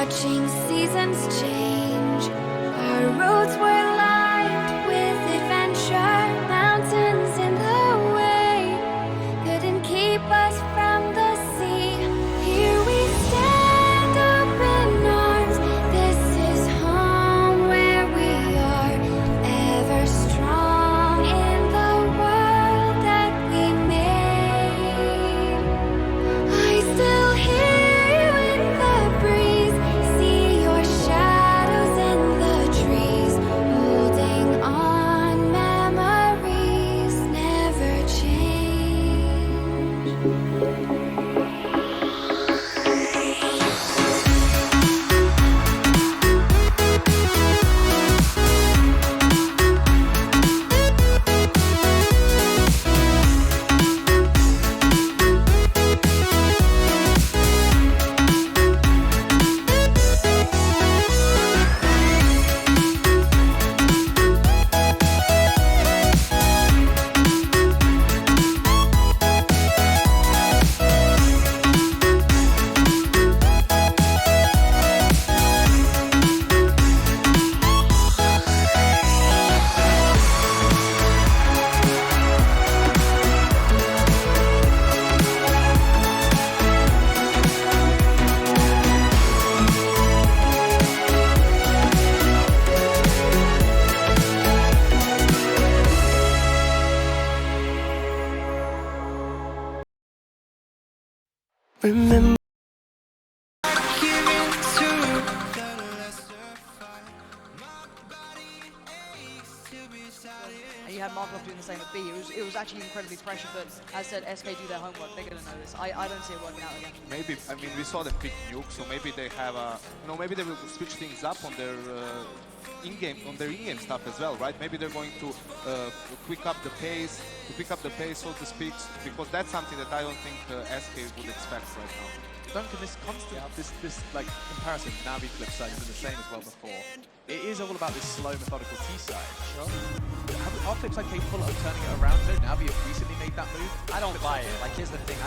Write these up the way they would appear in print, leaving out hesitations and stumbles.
watching seasons change. Our roads were lined with adventure, mountains in the way couldn't keep us from the sea. Here we stand, open arms. This is home where we are, ever strong in the world that we made. I still hear you in the breeze, see your shadows in the trees, holding on, memories never change. Remember And you had Markov doing the same at B. It was actually incredibly pressured, but as said, SK do their homework. They're going to know this. I don't see it working out again. Maybe, I mean, we saw them pick nuke, so maybe they have a, maybe they will switch things up on their in-game stuff as well, right? Maybe they're going to pick up the pace, so to speak, because that's something that I don't think SK would expect right now. Duncan, this constant, this like comparison, Navi Flipside has been the same as well before. It is all about this slow, methodical T-side. Sure. Are Flipside capable of turning it around? So Navi have recently made that move. I don't buy it. Like, here's the thing.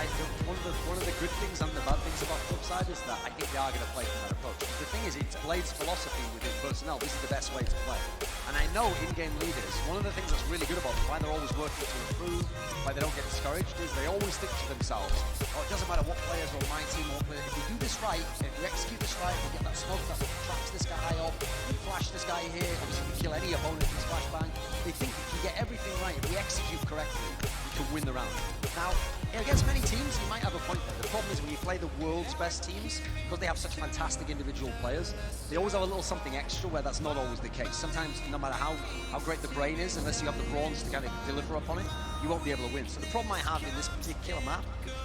One of the good things and the bad things about Flipside is that I think they are going to play from that approach. The thing is, it's Blade's philosophy within personnel. This is the best way to play. And I know in-game leaders, one of the things that's really good about them, why they're always working to improve, why they don't get discouraged, is they always think to themselves, oh, it doesn't matter what players are on my team or what player. If you do this right, if you execute this right, you get that smoke that traps this guy up, you flash this guy here, obviously you kill any opponent in splash bang. They think if you get everything right, if we execute correctly, you can win the round. Now, against many teams, you might have a point there. The problem is when you play the world's best teams, because they have such fantastic individual players, they always have a little something extra where that's not always the case. Sometimes, no matter how great the brain is, unless you have the brawns to kind of deliver upon it, you won't be able to win. So the problem I have in this particular map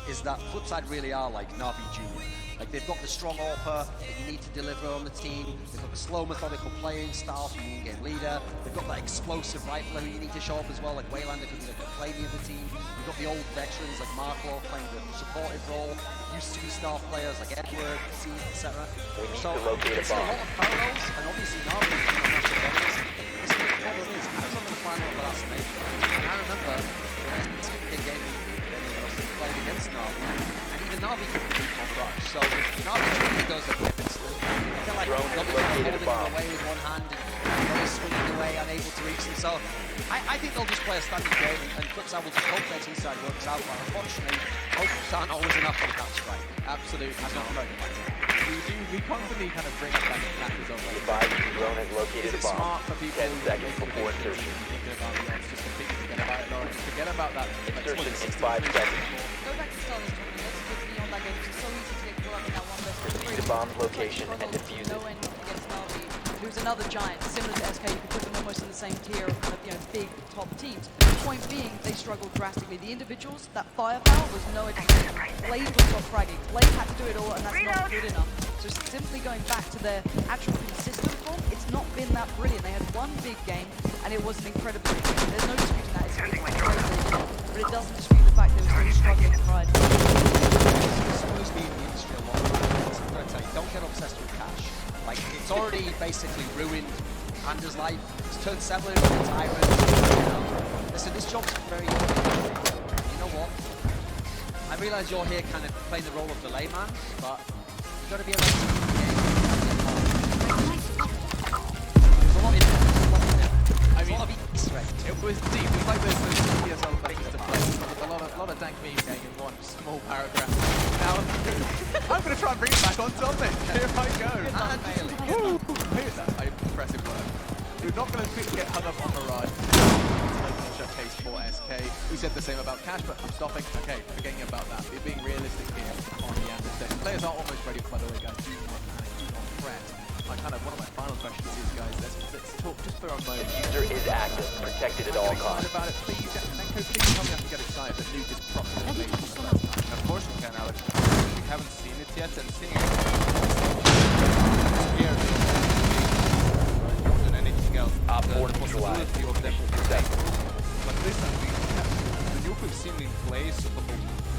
is that Flipside really are like Navi Junior. Like, they've got the strong AWPer that you need to deliver on the team. They've got the slow, methodical playing style from the in-game leader. They've got that explosive rifler who you need to show up as well, like Waylander, who's going to play the other team. You've got the old veterans like Markov playing the supportive role. Used to be star players like Edward, C, etc. So it's a lot of parallels, and obviously Navi is going to have to this is the problem is, I was on the final of the last major, and I remember when it's a game playing against Navi, and even Navi couldn't beat Montage. So if Navi really does a flip instant, I feel like Navi's holding him away with one hand and he's swinging away, unable to reach them. So I think they'll just play a standard game and Flipside will just hope their T-side works out. But unfortunately, hopes aren't always enough for that's right. Absolutely. We constantly kind of bring up that factors of like, drone has located is it a bomb. smart for people 10 seconds before insertion. Thinking about the odds, just completely forget about it, Lawrence. Forget about that. Insertion in 5 seconds. Go back to start this tournament. Let's look beyond that game. It's so easy to get caught up in that one versus Proceed three. to bomb's location and defuse No it. end against Navi, who's another giant, similar to SK. You can put them almost in the same tier of big top teams. The point being, they struggled drastically. The individuals, that firepower was no excuse. Blade was not fragging. Blade had to do it all, and that's not good enough. So simply going back to their actual consistent form, it's not been that brilliant. They had one big game, and it was an incredible game. There's no disputing that. It's great, but it doesn't dispute the fact that it was still struggling to pride. It's supposed to be in the industry a lot. I'm going to tell you, don't get obsessed with cash. Like, it's already basically ruined Panda's life. It's turned Sebler into a tyrant. Listen, this job's very important. You know what? I realise you're here kind of playing the role of the layman, but you've got to be a I mean, it was deep. It was like those PSL questions to play. A lot of dank memes going in one small paragraph. Now, I'm going to try and bring it back on topic. Here I go. Woo! Here's that. Impressive work. We're not going to get hung up on Mirage. Showcase for SK. We said the same about Cash, but I'm stopping. Okay, forgetting about that. We're being realistic here on the end of the day. Players are almost ready, by the way, guys. Do not panic, do not fret. One of my final questions is, guys, let's talk just for a moment. User is active, protected at all costs. About it, please, Menko, please tell me I can get excited that Nuke is properly made. Of course you can, Alex. We haven't seen it yet, and seeing it here more than anything else. The possibility of them to protect. But listen, the Nuke we've seen in play so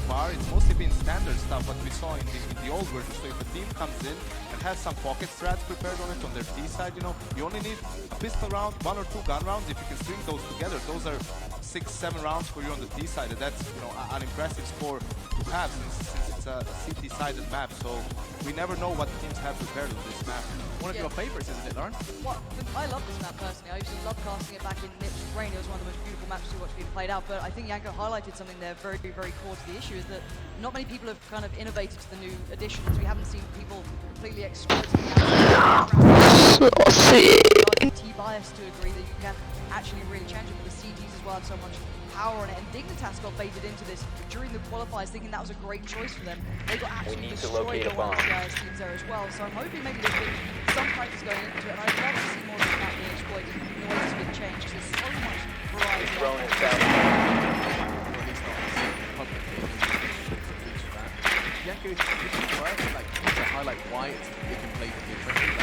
far, it's mostly been standard stuff what we saw in the old version. So if a team comes in and has some pocket strats prepared on it on their T side, you know, you only need a pistol round, 1 or 2 gun rounds. If you can string those together, those are 6-7 rounds for you on the T side, and that's, you know, an impressive score to have since it's a CT-sided map. So we never know what teams have prepared on this map. One of your favorites, isn't it, Lauren? Well, I love this map personally. I used to love casting it back in Nip's reign. It was one of the most beautiful maps to watch being played out. But I think Yanko highlighted something there very, very core to the issue, is that not many people have kind of innovated to the new additions. We haven't seen people completely exploiting the T-bias to a degree that you can actually really change it. But the CTs as well have so much power on it, and Dignitas got baited into this during the qualifiers, thinking that was a great choice for them. They got absolutely destroyed by one of the teams there as well. So I'm hoping maybe there's been some practice going into it, and I'd love to see more of that being exploited in the way it's been changed, because there's so much variety. Drone is down. Yanko, if you were to highlight why it can play differently,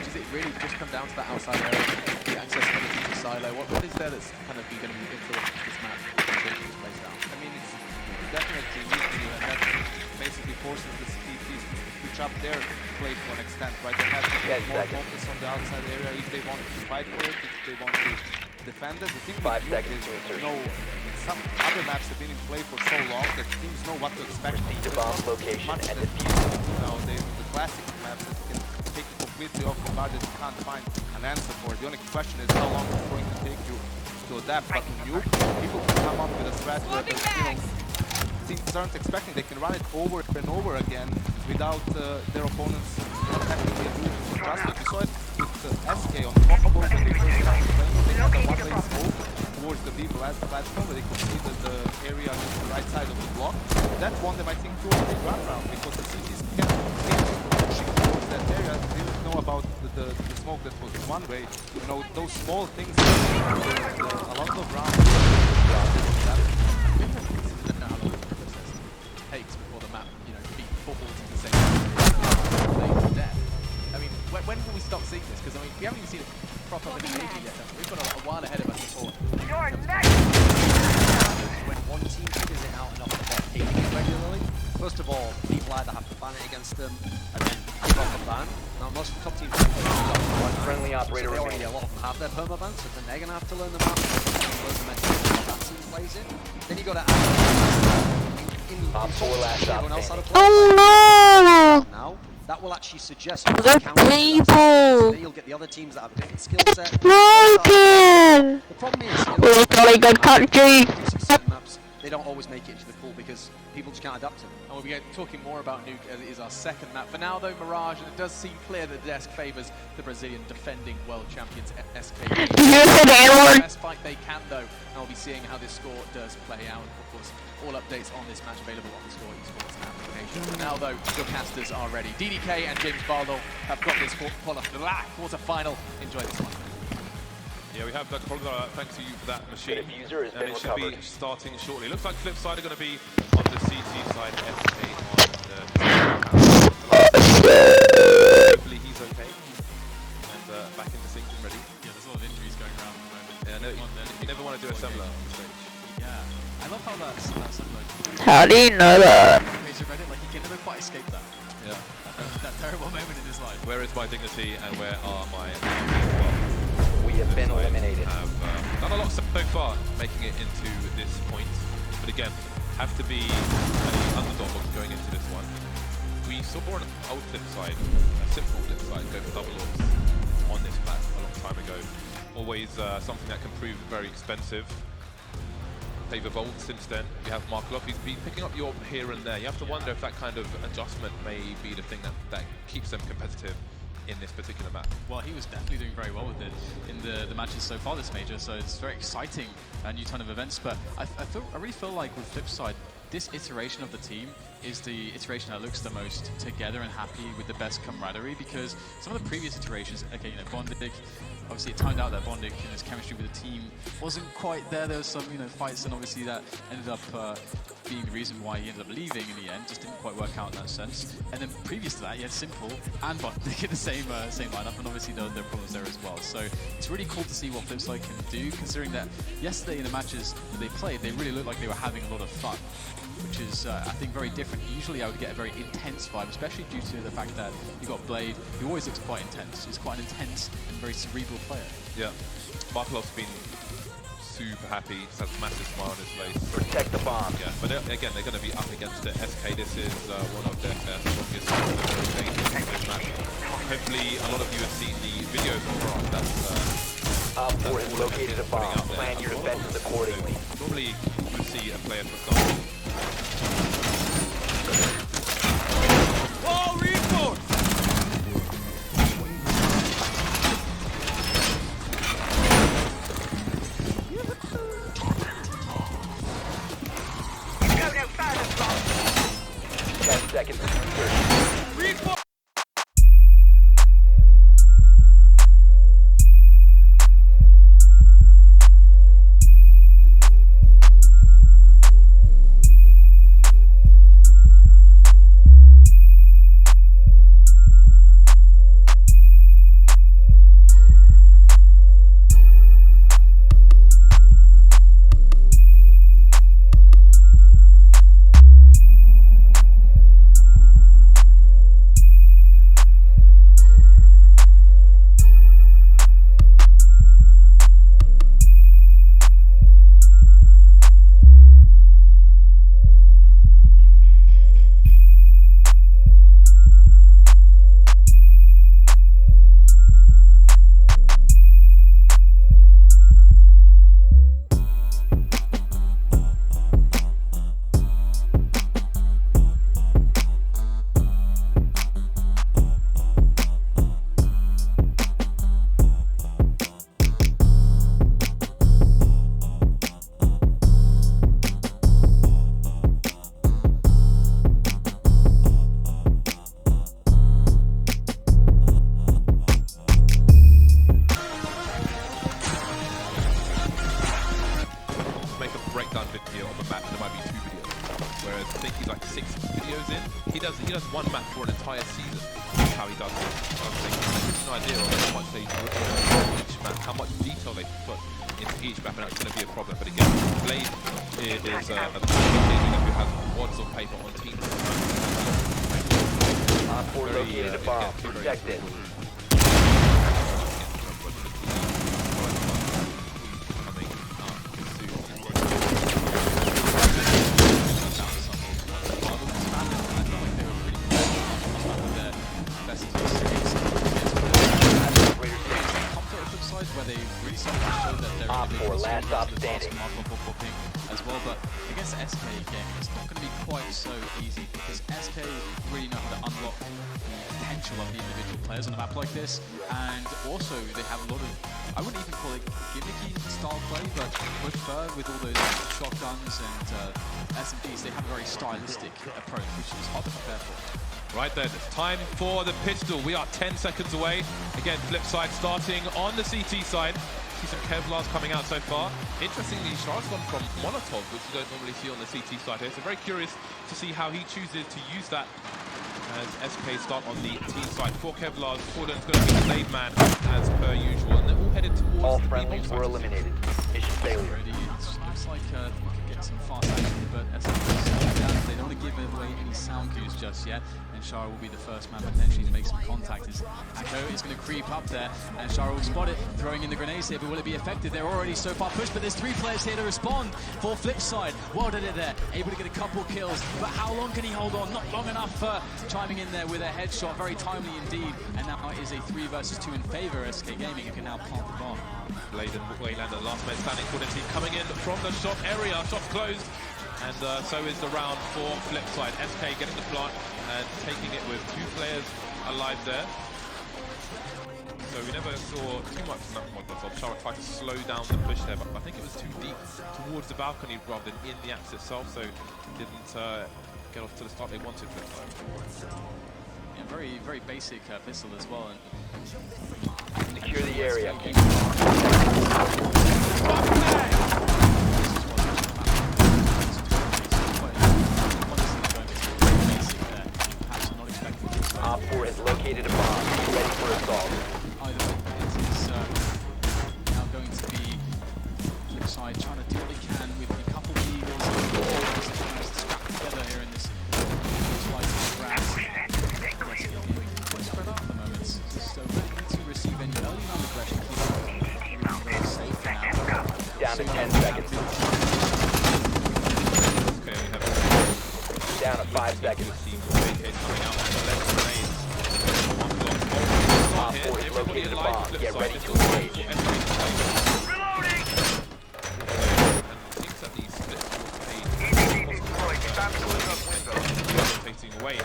does it really just come down to that outside area, the accessibility to silo? What is there that's kind of going to be influencing this map changing this place down? I mean, it's definitely easy, and that basically forces the CTs to switch up their play to an extent, right? They have to get more focus on the outside area if they want to fight for it, if they want to defend it. The thing with Nuke is, you know, some other maps have been in play for so long that teams know what to expect. Proceed to bomb location and defuse. You know, the classic maps that can take you completely off the guard that you can't find an answer for. The only question is how long it's going to take you to adapt. But in Nuke, people can come up with a strat that, you know, teams aren't expecting. They can run it over and over again without their opponents not having the ability to adjust it. We saw it with SK on the top when they first started playing. They had a one-way smoke towards the B platform where they could see the area on the right side of the block. That won them, I think, 2 or 3 run rounds, because the CTs kept pushing towards that area. They didn't know about the smoke that was one way. You know, those small things, a lot of rounds. Takes before the map, you know, beat football to the same play to death. I mean, when will we stop seeing this? Because I mean, we haven't even seen it proper behavior yet. We've got a while ahead of us before. When one team figures it out enough that they're taking it regularly, first of all, people either have to ban it against them and then give off a ban. Now, most top teams One friendly operator they already, remaining. a lot of them have their permaban, so then they're going to have to learn the map, learn the mentality how that team plays it. Then you got to add Op 4 last stop everyone else had a standing. play. Oh Now, that will actually suggest The people. so then you'll get the other teams that have a different skill set. Broken! The problem is, We're calling a country. certain maps, they don't always make it into the pool because people just can't adapt to them. And we'll be talking more about Nuke as it is our second map. For now, though, Mirage, and it does seem clear that the desk favours the Brazilian defending world champions SK. Did you say the N-word? Best fight they can, though, and we'll be seeing how this score does play out. Of course, all updates on this match available on the Score Esports application. For now, though, your casters are ready. DDK and James Barlow have got this quarter-final. Enjoy this one. Yeah, we have Dr. Polgar, thanks to you for that machine. The diffuser has And been it should be recovered. starting shortly. Looks like Flipside are going to be on the CT side, SK on the hopefully he's okay. And back into sync and ready. Yeah, there's a lot of injuries going around at the moment. Yeah, no, you never want to do a similar on the stage. Yeah, I love how that's like, How do you know that? Major Reddit, like, he can never quite escape that. Yeah. That terrible moment in his life. Where is my dignity and where are my... We have been eliminated. Have done a lot so far, making it into this point. But again, have to be an underdog going into this one. We saw an old flip side, a simple flip side, go for double orbs on this map a long time ago. Always something that can prove very expensive. They've evolved since then. You have Mark Locke who's been picking up your here and there. You have to wonder if that kind of adjustment may be the thing that keeps them competitive in this particular map. Well, he was definitely doing very well with it in the matches so far this major, so it's very exciting new turn of events. But I really feel like with Flipside, this iteration of the team is the iteration that looks the most together and happy with the best camaraderie, because some of the previous iterations, okay, you know, Bondic, obviously it turned out that Bondic and his chemistry with the team wasn't quite there. There was some, you know, fights, and obviously that ended up being the reason why he ended up leaving in the end. Just didn't quite work out in that sense. And then previous to that, you had Simple and Bondic in the same lineup, and obviously there were problems there as well. So it's really cool to see what Flipside can do, considering that yesterday in the matches that they played, they really looked like they were having a lot of fun, which is, I think, very different. Usually I would get a very intense vibe, especially due to the fact that you got Blade, who always looks quite intense. He's quite an intense and very cerebral player. Yeah, Markelov's been super happy, just has a massive smile on his face. Protect the bomb. Yeah, but again, they're going to be up against the SK. This is one of their strongest games in this match. Hopefully, a lot of you have seen the videos of Rock. Op 4 has located a bomb. Plan your defenses accordingly. Normally, you would see a player, for example. Oh, reinforce! Go no further, 10 seconds to insertion. Reinforce! breakdown video on the map, there might be 2 videos. Whereas I think he's like 6 videos in. He does one map for an entire season. That's how he does it. So I'm thinking, it gives you an idea of how much they put into each map, how much detail they put into each map, and that's going to be a problem. But again, Blade is the who has wads of paper on teams. Op 4 located a bomb. Protect it. Where they really started to show that they're Op 4 last stop standing as well, but against the SK game, it's not going to be quite so easy because SK really know how to unlock the potential of the individual players on a map like this, and also they have a lot of, I wouldn't even call it gimmicky style play, but prefer with all those shotguns and SMGs, they have a very stylistic approach, which is hard to prepare for. Right then, it's time for the pistol. We are 10 seconds away. Again, flip side starting on the CT side. See some Kevlars coming out so far. Interestingly, Shar's gone from Molotov, which you don't normally see on the CT side here. So very curious to see how he chooses to use that as SK start on the team side. 4 Kevlars, Fallen's going to be Blade Man as per usual. And they're all headed towards all the friendlies were eliminated. Mission failure. Already, it looks like we could get some fast action, but as they don't want to give away any sound cues just yet. and Shara will be the first man potentially to make some contact. As Echo is going to creep up there, and Shara will spot it, throwing in the grenades here, but will it be effective? They're already so far pushed, but there's 3 players here to respond for Flipside. Well did it there, able to get a couple kills, but how long can he hold on? Not long enough for chiming in there with a headshot, very timely indeed, and now it is a 3 versus 2 in favor of SK Gaming, who can now plant the bomb. Blade and Waylander, last man standing for the team, coming in from the shot area, shots closed, and so is the round for Flipside. SK getting the plant and taking it with 2 players alive there. So we never saw too much from that point. Shara tried to slow down the push there, but I think it was too deep towards the balcony rather than in the apps itself, so didn't get off to the start they wanted. Yeah, very, very basic pistol as well. And Secure the area. Op 4 has located a bomb. Be ready for assault. Either way, it is now going to be Flipside trying to do what they can with a couple of eagles and scrap together here in this fight. Quite spread out at the moment, so ready to receive any early round aggression. Keep very safe now. Down to 10 seconds. Okay, we have Down to 5 seconds. coming out on the left grenade. Op 4 has located a bomb. Get ready to engage. Reloading! Seems that the split rotating away,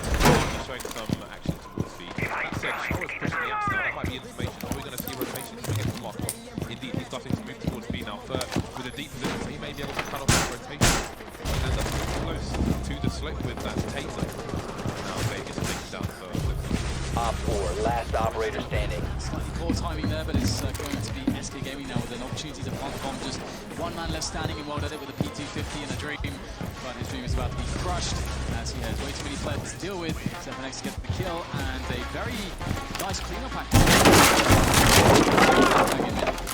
showing some action towards B. That said, Shara's pushing the apps now. That might be information. Are we going to see rotation to get the mark off? Indeed, he's starting to move towards B now. With a deep position, so he may be able to cut off that rotation. And that's close to the slope with that taser. Now Vegas takes down the Op 4, last operator standing. Slightly poor timing there, but it's going to be SK Gaming now with an opportunity to plant the bomb. Just 1 man left standing, and well done it with a P250 and a dream. But his dream is about to be crushed as he has way too many players to deal with. 7x to get the kill, and a very nice cleanup act.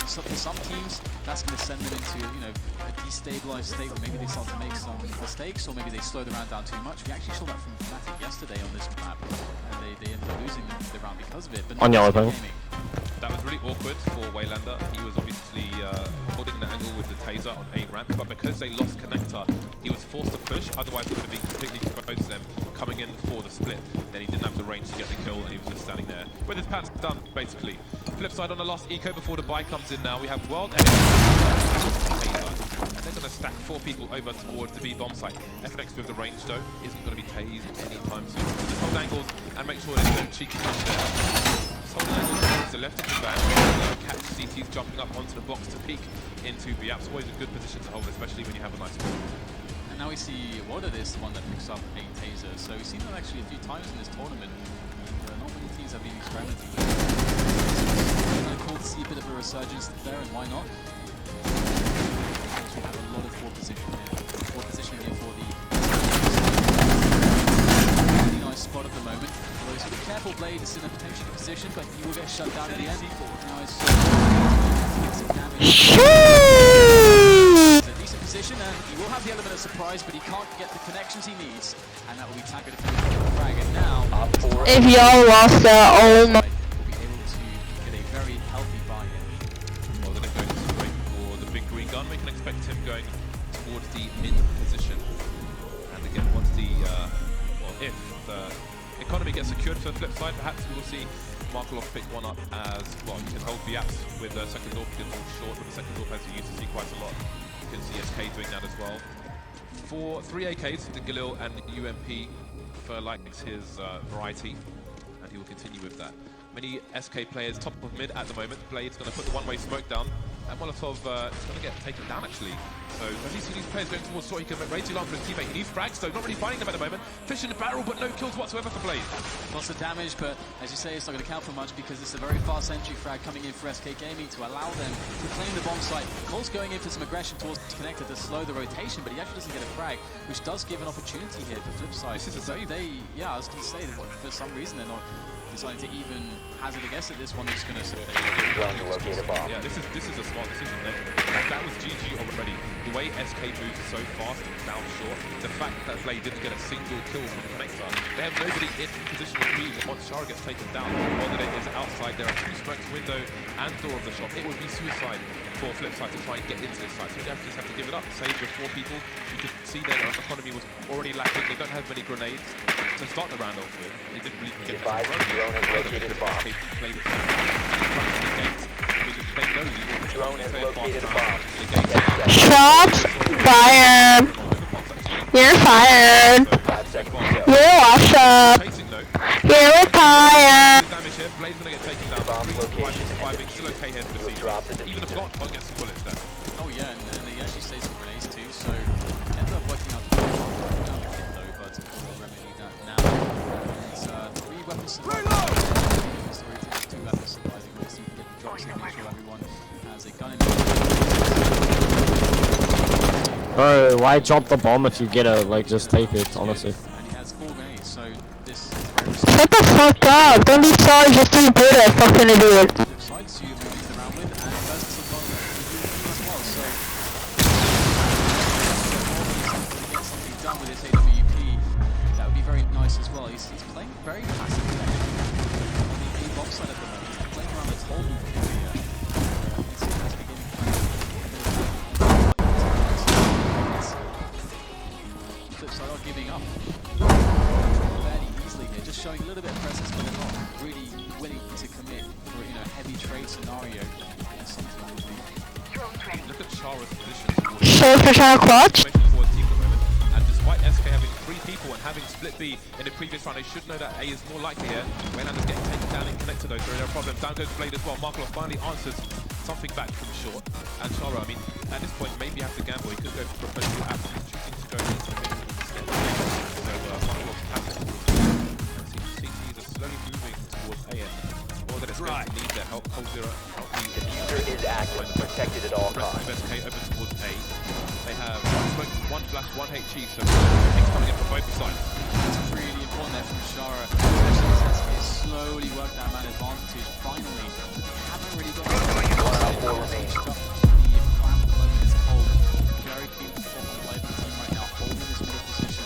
So for some teams, that's going to send them into, a destabilized state where maybe they start to make some mistakes, or maybe they slow the round down too much. We actually saw that from Fnatic yesterday on this map, and they ended up losing the round because of it. But On your own. That was really awkward for Waylander. He was obviously holding the angle with the taser on A ramp, but because they lost connector, he was forced to push. Otherwise, it would have been completely exposed to them coming in for the split. Then he didn't have the range to get the kill, and he was just standing there with his pants done, basically. Flipside on the last eco before the buy comes in now. We have World and they're going to stack 4 people over towards the B bomb site. FX with the range though isn't going to be tased anytime soon. Just hold angles and make sure there's no cheeky push there. Just hold angles towards the left of the back. Catch CTs jumping up onto the box to peek into the apps. Always a good position to hold, especially when you have a nice ball. And now we see Water is the one that picks up a taser. So we've seen that actually a few times in this tournament. Not many teams have been experimenting with it. It's kind of cool to see a bit of a resurgence there, and why not? We have a lot of forward positioning here for the really nice spot at the moment. Although he's sort of careful, Blade is in a potential position, but he will get shut down at the end. Now it's some damage. It's a decent position, and he will have the element of surprise, but he can't get the connections he needs, and that will be Takde defending the frag. And now, If y'all lost that, oh my. will be able to get a very healthy buy-in. Well, then going straight for the big green gun. We can expect him going towards the mid position. And again, once the, if the economy gets secured for the flip side, perhaps we will see Markelov pick one up as well. You can hold the apps with the second door, you can hold short with the second door, as you used to see quite a lot. You can see SK doing that as well. For 3 AKs, the Galil and the UMP likes his variety, and he will continue with that. Many SK players top of mid at the moment. Blade's going to put the one-way smoke down, and Molotov is going to get taken down actually. So as he sees these players going towards short, he can make way too long for his teammate. He needs frags, so not really finding them at the moment. Fish in the barrel, but no kills whatsoever for Blade. Lots of damage, but as you say, it's not going to count for much because it's a very fast entry frag coming in for SK Gaming to allow them to claim the bomb site. Cole's going in for some aggression towards the connector to slow the rotation, but he actually doesn't get a frag, which does give an opportunity here for Flipside. This is a save. Yeah, I was going to say that for some reason they're not deciding to even hazard a guess at this one. They're just going to Drone to locate a bomb. Yeah, this is a smart decision. That was GG already. the way SK moves so fast down short, the fact that Flay didn't get a single kill from the connector, they have nobody in position to move once Shara gets taken down. Whether it is outside, there are 2 smokes, window and door of the shop. It would be suicide for Flipside to try and get into this site. So they just have to give it up. Save with 4 people. You could see their economy was already lacking. They don't have many grenades to start the round off with. They didn't really get Drone has located a bomb. Drone has located a bomb. Shots fired. You're fired. 5 seconds to go. You're awesome. You're retired. Damage here. Blade's gonna get taken down. Bomb location. Still okay here for the Drop the season. Even a block can't get some bullets there. Oh yeah, and they actually stay some grenades too, so ended up working out the hit though, but we'll remedy that now. It's 3 weapons surviving. Sorry, 2 weapons surviving. We'll see if we can get the drops in, make sure everyone has a gun in Bro, why drop the bomb if you get a, like, just take it, honestly. and he has 4 grenades, so this is very risky. Shut the fuck up. Don't be sorry, just do good, fucking idiot. Sides you move around with, and versus the ball as well, so get something done with his AWP, that would be very nice as well. He's playing very passive on the A-bomb side at the moment. He's playing around the whole area. It's beginning Flipside are giving up fairly easily here, just showing a little bit of presence, but they're not really willing to commit for a heavy trade scenario. Look at Shara's position. So for Shara clutch. And despite SK having 3 people and having split B in the previous round, they should know that A is more likely here. Wayland is getting taken down and connected though, so there are problems. Down goes Blade as well. Markloff finally answers something back from short. And Shara, I mean, at this point, maybe have to gamble. He could go for proposal after choosing to go into the mid instead. So Markloff has it. CTs are slowly moving towards A and more that it's going to need their help. Cold Zero help the Diffuser is active, protected at all rest costs. of SK over towards A. They have 1 smoke, 1 flash, 1 HE, so things coming in from both sides. It's really important there from Shara, especially as he slowly worked that man advantage. Finally, they haven't really got the plan at the moment is cold. Very keen to perform on the play of the team right now, holding this middle position.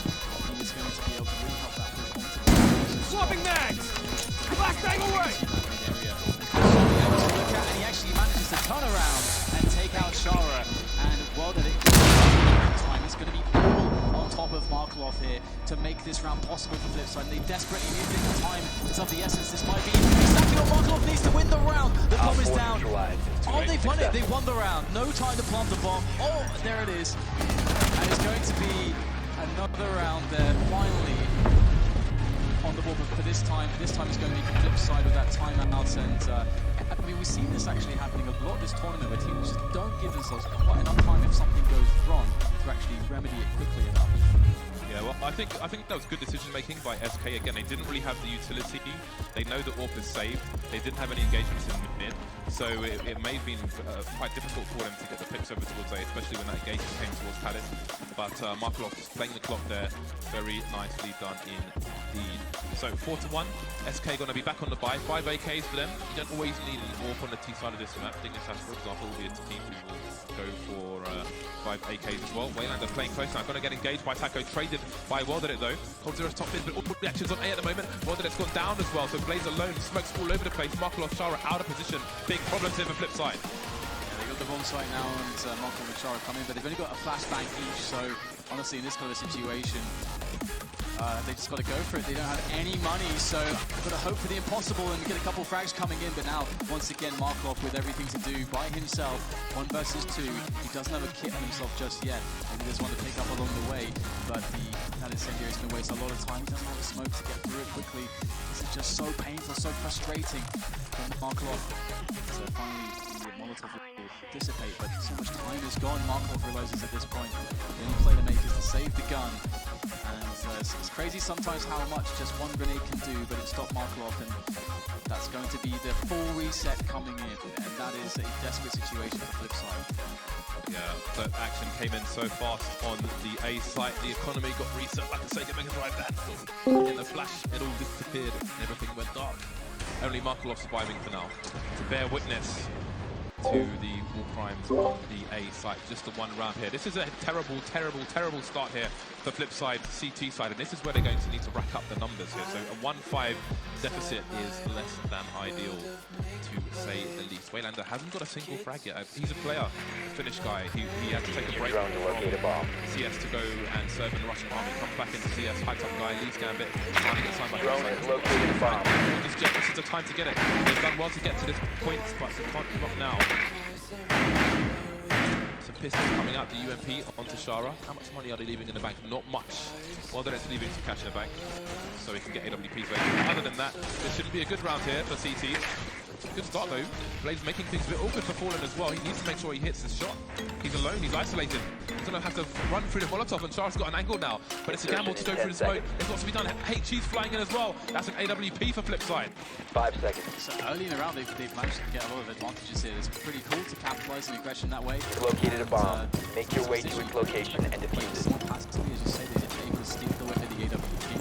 He is going to be able to really help that push onto the swapping mags! Flashbang away! And he actually manages to turn around and take out Shara, and well done it. Time it's going to be all on top of Markloff here to make this round possible for Flipside. They desperately need it. The time is of the essence. This might be exactly what Markloff needs to win the round. The bomb is down. Oh, they've won it. They won the round. No time to plant the bomb. Oh, there it is. And it's going to be another round there. Finally on the board, but for this time is going to be Flipside with that timeout. And I mean, we've seen this actually happening a lot this tournament, where teams just don't give themselves quite enough time if something goes wrong to actually remedy it quickly enough. Yeah, well, I think that was good decision making by SK. Again, they didn't really have the utility. They know that AWP is saved. They didn't have any engagements in mid, so it may have been quite difficult for them to get the picks over towards A, especially when that engagement came towards Palace. But Markloff just playing the clock there, very nicely done indeed. So 4-1, SK going to be back on the buy. 5 AKs for them. You don't always need an AWP on the T side of this map. Dignitas, for example, will be a team who will go for 5 AKs as well. Wayland are playing close now, going to get engaged by Taco, traded by World It though. Cold Zero's top mid, but all reactions on A at the moment. World It's gone down as well, so Blaze alone, smokes all over the place. Markloff, Shara out of position. Big problems here for Flipside. Yeah, they got the bomb site now, and Markloff and Shara come in, but they've only got a flashbang each, so honestly, in this kind of situation, they just got to go for it. They don't have any money, so got to hope for the impossible and get a couple frags coming in. But now, once again, Markloff with everything to do by himself, 1 versus 2. He doesn't have a kit on himself just yet. Maybe there's one to pick up along the way, but that incendiary is going to waste a lot of time. He doesn't have the smoke to get through it quickly. This is just so painful, so frustrating from Markloff. So finally, the Molotov will dissipate, but so much time is gone. Markloff realizes at this point the only play to make is to save the gun. And it's crazy sometimes how much just 1 grenade can do, but it stopped Markloff, and that's going to be the full reset coming in, and that is a desperate situation for Flipside. Yeah, the action came in so fast on the A site. The economy got reset like the Sega Mega Drive that. In a flash, it all disappeared and everything went dark. Only Markloff surviving for now. To bear witness to the War Crimes on the A site. Just the one round here. This is a terrible, terrible, terrible start here for Flipside, CT side, and this is where they're going to need to rack up the numbers here. So a 1-5 deficit is less than ideal, to say the least. Waylander hasn't got a single frag yet. He's a player, Finnish guy. He had to take a break from CS to go and serve in the Russian army. Comes back into CS, high-top guy, leaves Gambit, trying to get signed by This is the time to get it. They've done well to get to this point, but they can't give up now. Some pistols coming out the UMP onto Shara. How much money are they leaving in the bank? Not much. Well, they're leaving some cash in the bank, so he can get AWPs later. Other than that, this shouldn't be a good round here for CT. Good start though. Blade's making things a bit awkward for Fallen as well. He needs to make sure he hits his shot. He's alone, he's isolated. He's gonna have to run through the Molotov, and Shara's got an angle now. But it's a gamble to go through the smoke. There's lots to be done. HG's flying in as well. That's an AWP for Flipside. 5 seconds. So early in the round, they've managed to get a lot of advantages here. It's pretty cool to capitalize on aggression that way. You've located a bomb. Make your way to its location and defuse it. Passively, as you say, they're able to steal the way the AWP.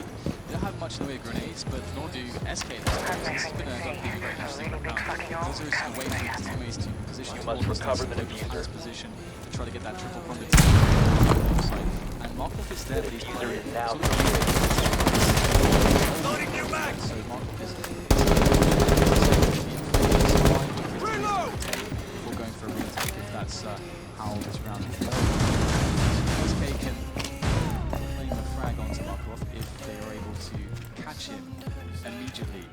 They don't have much in the way of grenades, but nor do SK. This is going to end up being a very interesting round. There's always a way for his teammates to position You must recover the diffuser diffuser. position to try to get that triple from the team. And Markov is there, but he's Diffuser playing is now sort of secured. loading you back. So Markov is reload before going for a retake if that's how this round is going. SK can claim a frag onto Markov if they are able to catch him immediately.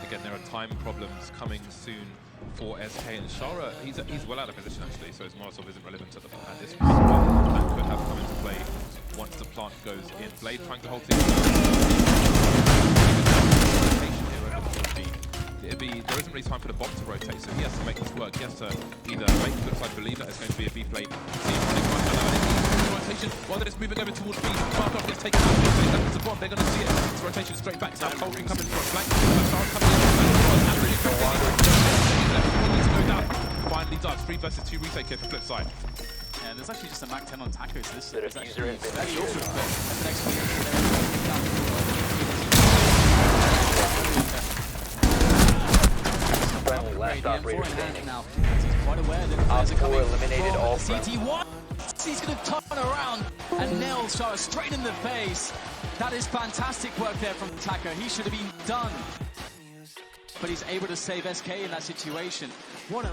Again, there are time problems coming soon for SK, and Shara, he's well out of position actually, so his Molotov isn't relevant at this point. That could have come into play once the plant goes in. Blade trying to hold things there isn't really time for the bomb to rotate, so he has to make this work. He has to either make the Flipside believe that it's going to be a B play, see him running right now, rotation, while then it's moving over towards B. Markov gets taken out, that's the bomb, they're going to see it. It's rotation straight back, now Cole can come in front flank, Shara coming in, finally does, 3 versus 2 retake here for Flipside. Yeah, there's actually just a Mac 10 on Taco, so this is diffuser actually has been very secured. awkward, but that's the next one. Friendly last operator DM4 in hand standing. now. He's quite aware that players are Op 4 coming eliminated from all CT1. He's going to turn around and nail Shara straight in the face. That is fantastic work there from Taco. He should have been done. But he's able to save SK in that situation. What a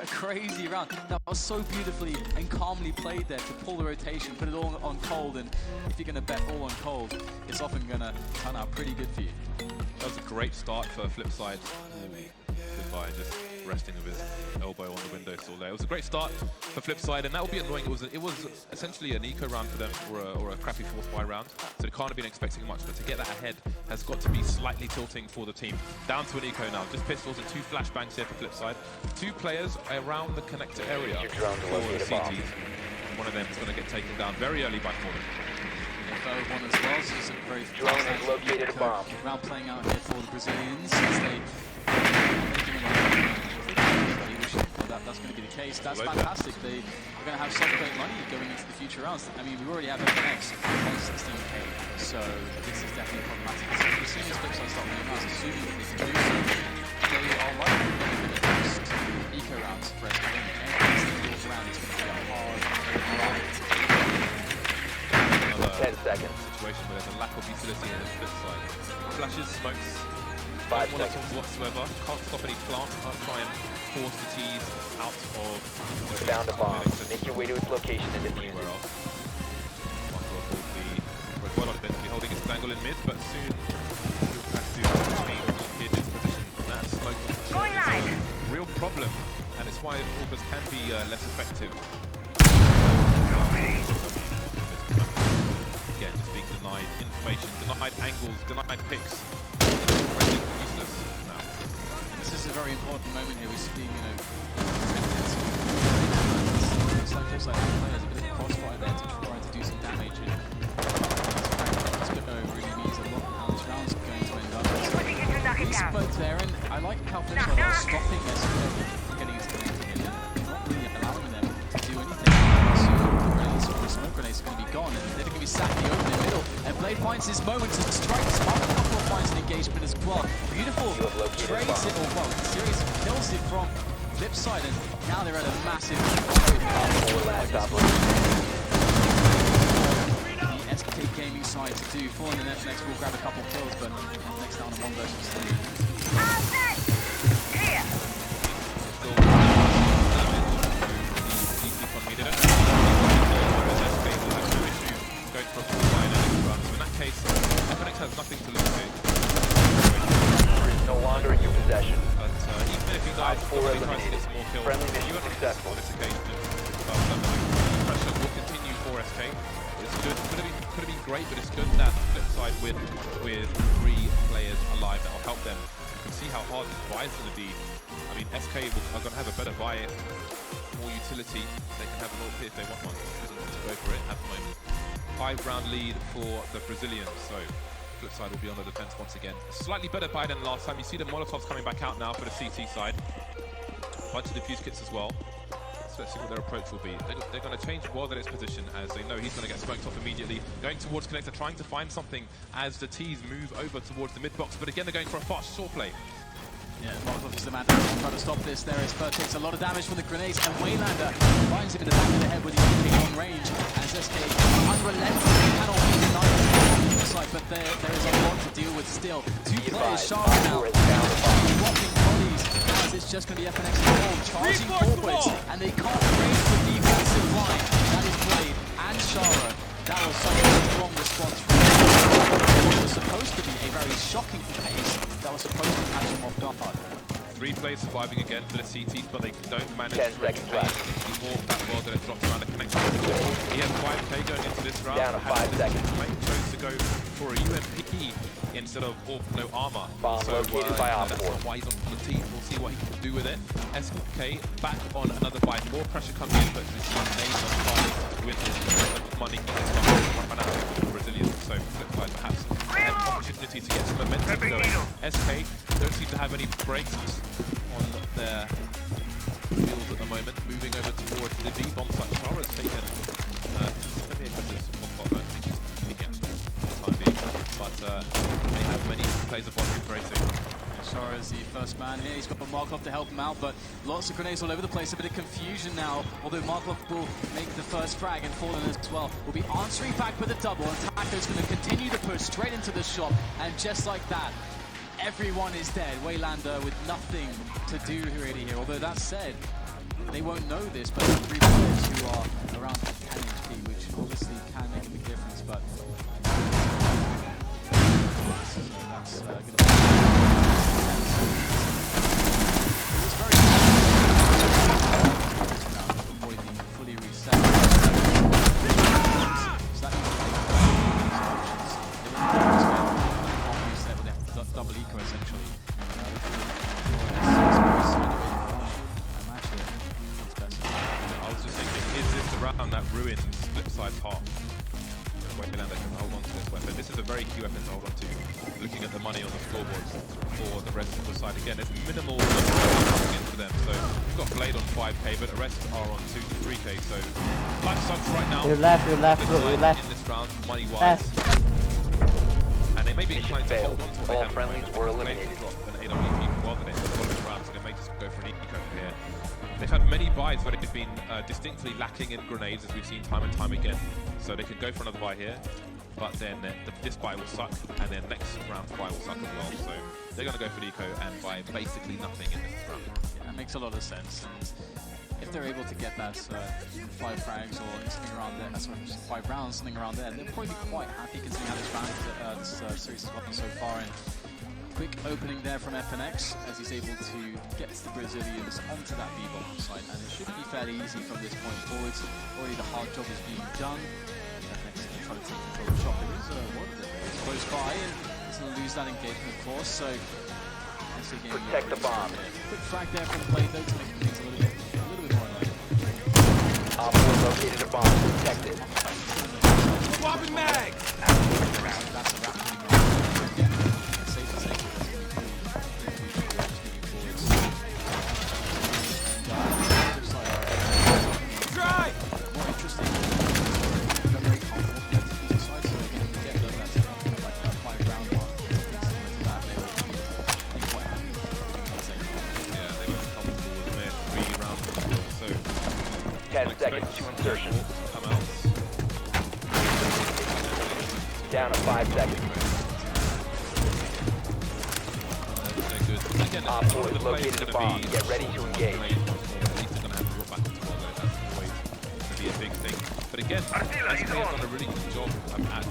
crazy round. That was so beautifully and calmly played there to pull the rotation, put it all on cold, and if you're going to bet all on cold, it's often going to turn out pretty good for you. That was a great start for Flipside. Goodbye, just resting with his elbow on the windowsill there. It was a great start for Flipside, and that will be annoying. It was essentially an eco round for them, or a crappy force buy round, so they can't have been expecting much, but to get that ahead has got to be slightly tilting for the team. Down to an eco now, just pistols and 2 flashbangs here for Flipside. 2 players around the connector area for the CTs. One of them is going to get taken down very early by Fallen. One as well, so it's a very Drone has located a bomb. round playing out here for the Brazilians as they that's going to be the case. That's fantastic. They are going to have such great money going into the future rounds. I mean, we already have FNX on 16k, so this is definitely problematic. So as soon as Flipside start playing rounds, assuming that they can do so, they are likely going to be the first eco rounds for SK. Every single round is going to be a hard ride. 10 seconds. Situation where there's a lack of utility in the Flipside. Flashes, smokes, 5 no seconds. whatsoever. Can't stop any plant, can't try and force the T's out of... Found a bomb. Make your way to its location and defuse Anywhere it. else. Markov will be well on defense, be holding his angle in mid, but soon he'll have to change his position. That smoke is a real problem, and it's why August can be less effective. Again, just being denied information, denied angles, denied picks. Useless now. This is a very important moment here. We're seeing, it's like there's like players a bit of a crossfire there to try to do some damage, and this really means a lot how this round's going to end up. So, these both there, and I like how Flipside are stopping this from getting into the net, and not really allowing them to do anything. So the smoke grenades are going to be gone, and they're going to be sat in the open in the middle. And Blade finds his moment to strike. Markov finds an engagement as well. Beautiful trace it, or well, series of kills it from flip side, and now they're at a massive. The SK Gaming side to do. Fallen and FNX will grab a couple kills, but next down on 1 versus 3. Going for a full line and run. So in that case, FNX has nothing to lose to. Is no longer in your possession. But even if he dies, he tries to get some more kills. Friendly mission successful. On this occasion, pressure will continue for SK. It's good. Could have been great, but it's good that flip side with 3 players alive that will help them. You can see how hard this buy is going to be. I mean, SK are going to have a better buy, more utility. They can have an AWP if they want one. Doesn't want to go for it at the moment. 5-round lead for the Brazilians. So flip side will be on the defense once again. Slightly better buy than last time. You see the Molotovs coming back out now for the CT side. Bunch of defuse kits as well. So let's see what their approach will be. They're going to change World-Edit's position as they know he's going to get smoked off immediately. Going towards Connector, trying to find something as the T's move over towards the mid-box. But again, they're going for a fast saw play. Yeah, Molotov is the man trying to stop this. There is Bert takes a lot of damage from the grenades, and Waylander finds him in the back of the head with his AK on range. As SK unrelenting, cannot be denied on the side, but there is a lot to deal with still. 2 players, Shara now, dropping bodies, as it's just going to be FNX involved, charging forwards, and they can't break the defensive line. That is Blade and Shara. That was such a strong response from what was supposed to be a very shocking pace that was supposed to catch him off guard. 3 players surviving again for the CTs, but they don't manage 10 to seconds left. more that well that it drops around the connection. He has 5k going into this round. Down to 5 seconds. Chose to go for a UMP instead of no armor. Bomb located by that's why he's on the team. We'll see what he can do with it. SK back on another buy. More pressure coming in, but this one names on fire with the money run out of the Brazilians. So flip side perhaps an opportunity to get some momentum going. SK don't seem to have any breaks on their wheels at the moment. Moving over towards the B-bomb site. Shara's taken but they have many players of bottom racing. Shara is the first man here. He's got Markov to help him out, but lots of grenades all over the place. A bit of confusion now, although Markov will make the first frag, and Fallen as well will be answering back with a double, and Taco's going to continue to push straight into the shop, and just like that, everyone is dead. Waylander with nothing to do really here, although that said, they won't know this, but 3 players who are around 10 HP, which obviously can make a big difference, but that's going to be fully reset. So that means they have double eco essentially. I was just thinking, is this the round that ruins flip side part? Waylander can hold on to this weapon. This is a very key weapon to hold on to. Looking at the money on the scoreboards for the rest of the side. Again, there's minimal coming in for them. So we've got Blade on 5k, but the rest are on 2 to 3k. So life sucks right now. You're left, in this round, money-wise. And they may be inclined to hold on to what they have. All friendlies were eliminated. An AWP rather than the following round, so they may just go for an eco here. They've had many buys where they've been distinctly lacking in grenades, as we've seen time and time again. So they can go for another buy here, but then this buy will suck, and then next round's buy will suck as well. So they're going to go for the eco and buy basically nothing in this round. Yeah, that makes a lot of sense. And if they're able to get that 5 frags or something around there, that's 5 rounds, something around there, they'll probably be quite happy considering how this round, this series has gone so far. And quick opening there from FNX as he's able to get the Brazilians onto that B-bomb site, and it should be fairly easy from this point forwards. Already the hard job is being done. FNX is trying to take control of the shot. There is one of them close by, and he's going to lose that engagement, of course. So protect the bomb. Quick frag there from Blade though to make things a little bit more annoying. Op 4 located a bomb. Protect it. Swapping mag! That's a wrap. Safe to say. Try! More interesting. Very complicated side, so they can get them that like that 5-round one. That they will be quite happy. Yeah, they were comfortable with it. 10 seconds to insertion. Come out. Down to 5 seconds. They're good. Again, Op 4 is located a bomb. Get ready to engage. At least they're going to have to go back into Waldo. That's always going to be a big thing. But again, SK has done a really good job at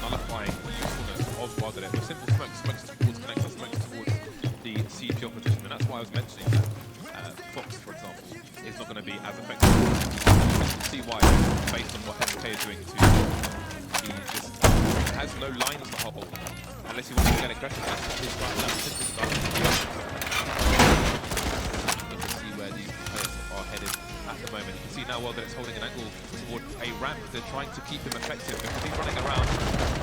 nullifying the usefulness of Waldo. With simple smokes towards connector, smokes towards the CP opposition. And that's why I was mentioning that Fox, for example, is not going to be as effective. You can see why, based on what SK is doing to he just has no line on the hole. Unless he wants to get aggressive, that's his right now. Simple stuff. You can see where these players are headed at the moment. You can see now well that it's holding an angle toward a ramp. They're trying to keep him effective because he's running around.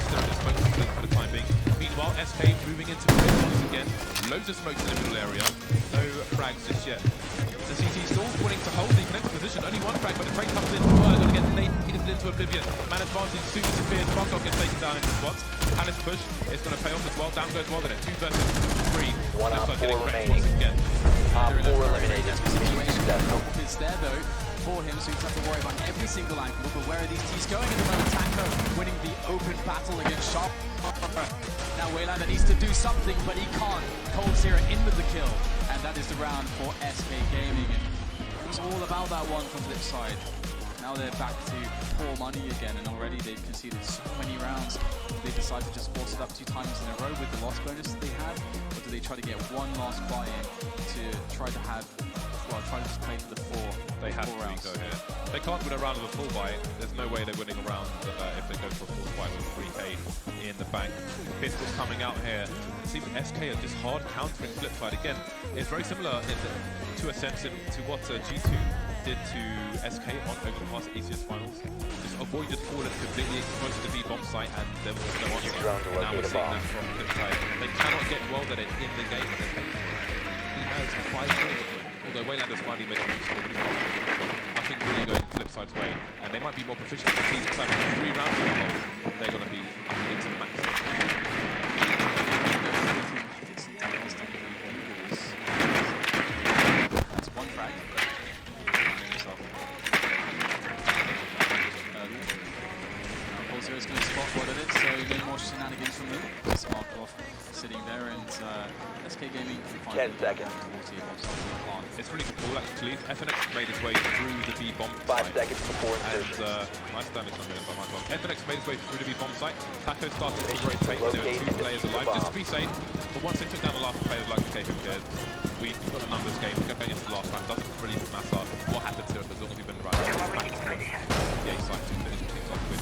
Still just smoke for the time being. Meanwhile, SK moving into once again. Loads of smokes in the middle area. No frags just yet. The CT still willing to hold the next position. Only one frag, but the trade comes in. Going to get naked into oblivion. Man advantage soon disappears. Barkov gets taken down in the spots. Palace push is going to pay off as well. Down goes Walden at 2 versus 3. One Looks Op like 4 getting wrecked remaining. once again. Op 4 eliminated. Successful. It's there though for him, so he doesn't have to worry about every single angle. But where are these T's going at the moment? Tanko winning the open battle against Sharp. Now Waylander needs to do something, but he can't. Cold Zero in with the kill, and that is the round for SK Gaming. And it was all about that one from Flipside. Now they're back to poor money again, and already they've conceded so many rounds. They decide to just force it up 2 times in a row with the loss bonus that they have, or do they try to get one last buy-in to try to have, well, try to just play for the 4 They have to rounds? go here. They can't win a round with a full buy. There's no way they're winning a round if they go for a full buy with 3k in the bank. Pistols coming out here. It seems SK are just hard countering Flipside again. It's very similar to a sense to what G2 did to SK on over the past ACS finals. Just avoided falling completely exposed to the B-bomb site, and there was no answer. Now we're seeing that from Flipside. They cannot get welded in the game. He has 5 kills, although Waylander's finally made a score. I think really going Flipside's way, and they might be more proficient in the team because after 3 rounds of the hole, they're going to be up into the max. That's 1 frag. Cold Zero is going to spot what it is, so no more shenanigans from them. Just Markov sitting there, and SK Gaming can find 10 seconds. It's really cool actually. FNX made its way through the B-bomb 5 seconds before and insertion. nice damage on there by Markov. FNX made its way through the B-bomb site. Taco started to rotate. There were 2 players alive, just to be safe. But once they took down the last player, like, okay, who cares? We've got a numbers game. Going into the last round doesn't really matter what happened to it as long as we've been right. Back towards the A site to finish things off with.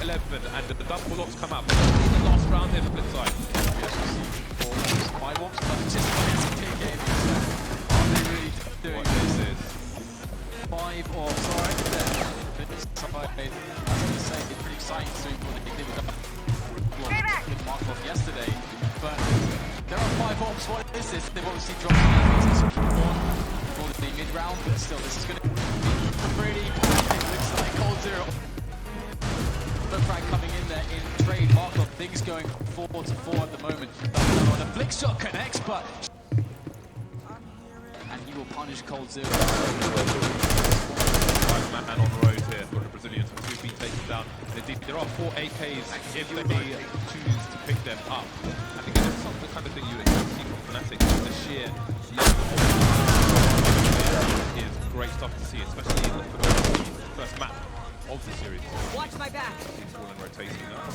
3-2-11, and the double locks come up. In the last round here, the flip side. We actually see 4 walks, 5 walks, but just SK Gaming. Are they really doing What this is. 5 off, alright then. I was going to say, it's pretty exciting to see what they did with Markov yesterday, but there are 5 ops. What is this? They've obviously dropped for the mid-round, but still, this is going to be pretty packed. It looks like Cold Zero. The frag coming in there in trade. Markov, things going 4-4 at the moment. The flick shot connects, but and he will punish Cold Zero. Man on the road here for the Brazilians who've been taken down. Indeed, there are 4 AKs if they choose to pick them up. I think it's not the kind of thing you expect to see from Fnatic. The sheer level of is great stuff to see, especially in the first map of the series. Watch my back. He's all in rotation now.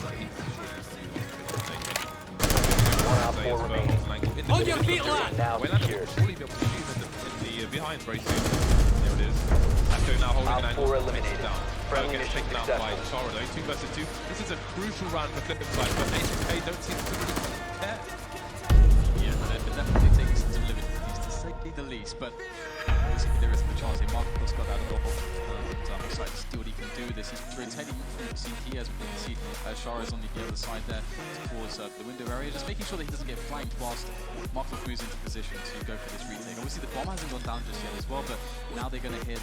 One Op 4 remaining. Hold your feet, lad! Now secured. Surely be able to shoot in the behind very soon. There it is. Taco now holding an Op angle. 4 eliminated. Down. Friendly Gets mission taken out by successful. Chara though. 2 versus 2. This is a crucial round for Flipside, but HK don't seem to really care. Yeah, they're definitely taking some liberties, to say the least, but obviously there is a chance here. Markos got out of the hole, and decided to see what he can do with this. He's rotating through CT as we can see. Shara's on the other side there towards the window area, just making sure that he doesn't get flanked whilst Markos moves into position to go for this retake. Obviously the bomb hasn't gone down just yet as well, but now they're going to hear